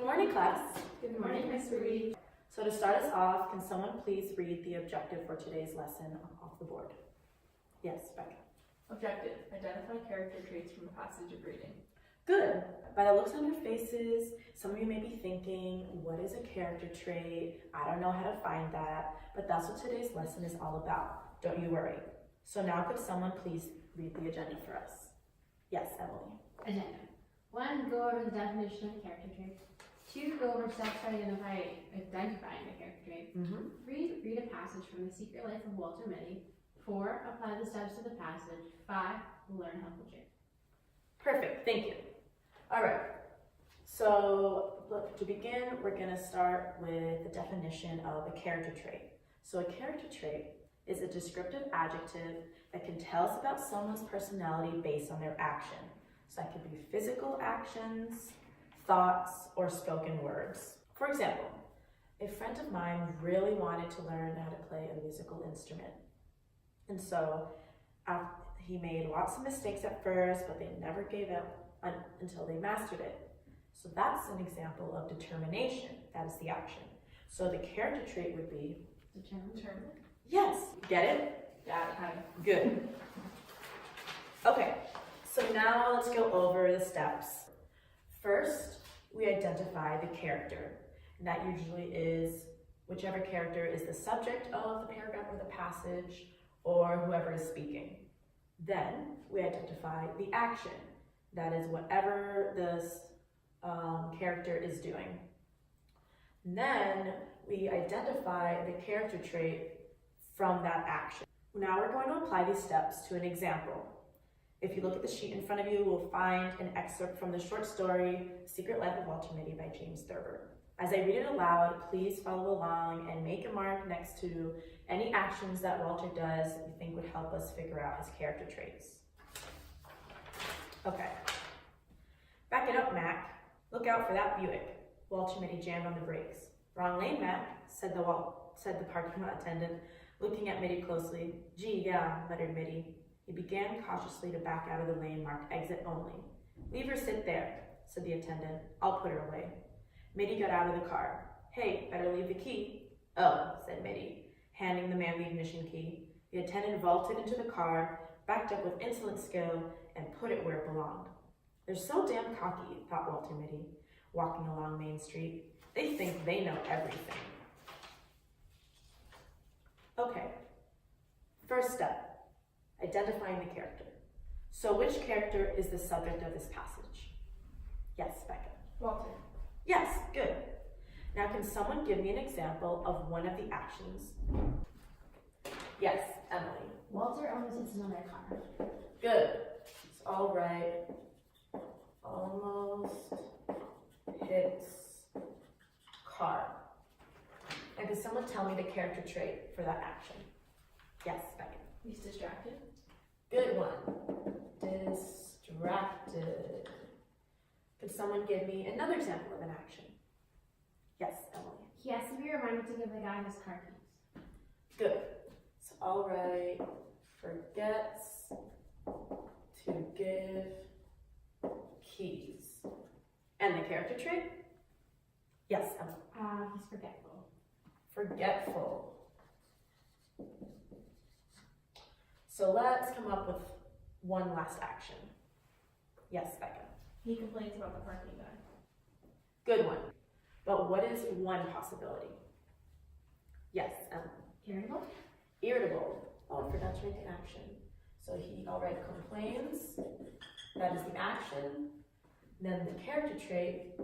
morning, class. Good morning, Miss Ruiz. So to start us off, can someone please read the objective for today's lesson off the board? Yes, Becca. Objective: identify character traits from a passage of reading. Good. By the looks on your faces, some of you may be thinking, what is a character trait? I don't know how to find that, but that's what today's lesson is all about. Don't you worry. So now could someone please read the agenda for us? Yes, Emily. Agenda. 1, go over the definition of a character trait. 2, go over steps for identifying a character trait. 3, read a passage from The Secret Life of Walter Mitty. 4, apply the steps to the passage. 5, learn helpful traits. Perfect, thank you. All right, so look, to begin, we're gonna start with the definition of a character trait. So a character trait is a descriptive adjective that can tell us about someone's personality based on their action. So that could be physical actions, thoughts, or spoken words. For example, a friend of mine really wanted to learn how to play a musical instrument. And so he made lots of mistakes at first, but they never gave up until they mastered it. So that's an example of determination. That is the action. So the character trait would be Determined. Yes, get it? Got it, honey. Good. Okay, so now let's go over the steps. First, we identify the character. And that usually is whichever character is the subject of the paragraph or the passage, or whoever is speaking. Then we identify the action. That is whatever this character is doing. And then we identify the character trait from that action. Now we're going to apply these steps to an example. If you look at the sheet in front of you, we'll find an excerpt from the short story, Secret Life of Walter Mitty by James Thurber. As I read it aloud, please follow along and make a mark next to any actions that Walter does that you think would help us figure out his character traits. Okay. Back it up, Mac. Look out for that Buick. Walter Mitty jammed on the brakes. Wrong lane, Mac, said the parking lot attendant, looking at Mitty closely. Gee, yeah, muttered Mitty. He began cautiously to back out of the lane marked exit only. Leave her sit there, said the attendant. I'll put her away. Mitty got out of the car. Hey, better leave the key. Oh, said Mitty, handing the man the ignition key. The attendant vaulted into the car, backed up with insolent skill, and put it where it belonged. They're so damn cocky, thought Walter Mitty, walking along Main Street. They think they know everything. Okay, first step, identifying the character. So which character is the subject of this passage? Yes, Becca. Walter. Yes, good. Now can someone give me an example of one of the actions? Yes, Emily. Walter almost hits another car. Good. It's all right. Almost hits car. Now can someone tell me the character trait for that action? Yes, Becca. He's distracted. Good one. Distracted. Could someone give me another example of an action? Yes, Emily. He has to be reminded to give the guy his car keys. Good. It's all right. Forgets to give keys. And the character trait? Yes, Emily. He's forgetful. Forgetful. So let's come up with one last action. Yes, Becca. He complains about the parking guy. Good one. But what is one possibility? Yes, Emily. Irritable. Irritable. Oh, I forgot to make an action. So he already complains. That is the action. Then the character trait,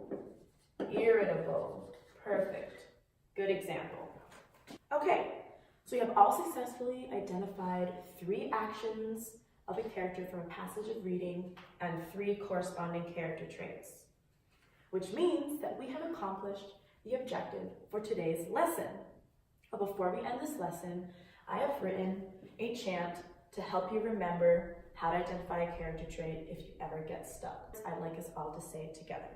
irritable. Perfect. Good example. Okay, so we have all successfully identified 3 actions of a character from a passage of reading and 3 corresponding character traits, which means that we have accomplished the objective for today's lesson. But before we end this lesson, I have written a chant to help you remember how to identify a character trait if you ever get stuck. I'd like us all to say it together.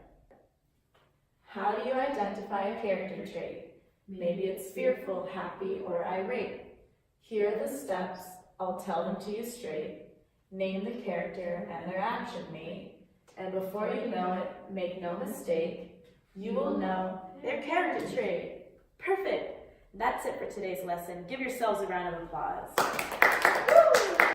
How do you identify a character trait? Maybe it's fearful, happy, or irate. Here are the steps, I'll tell them to you straight. Name the character and their action mate, and before you know it, make no mistake, you will know their character trait. Perfect. That's it for today's lesson. Give yourselves a round of applause. Woo!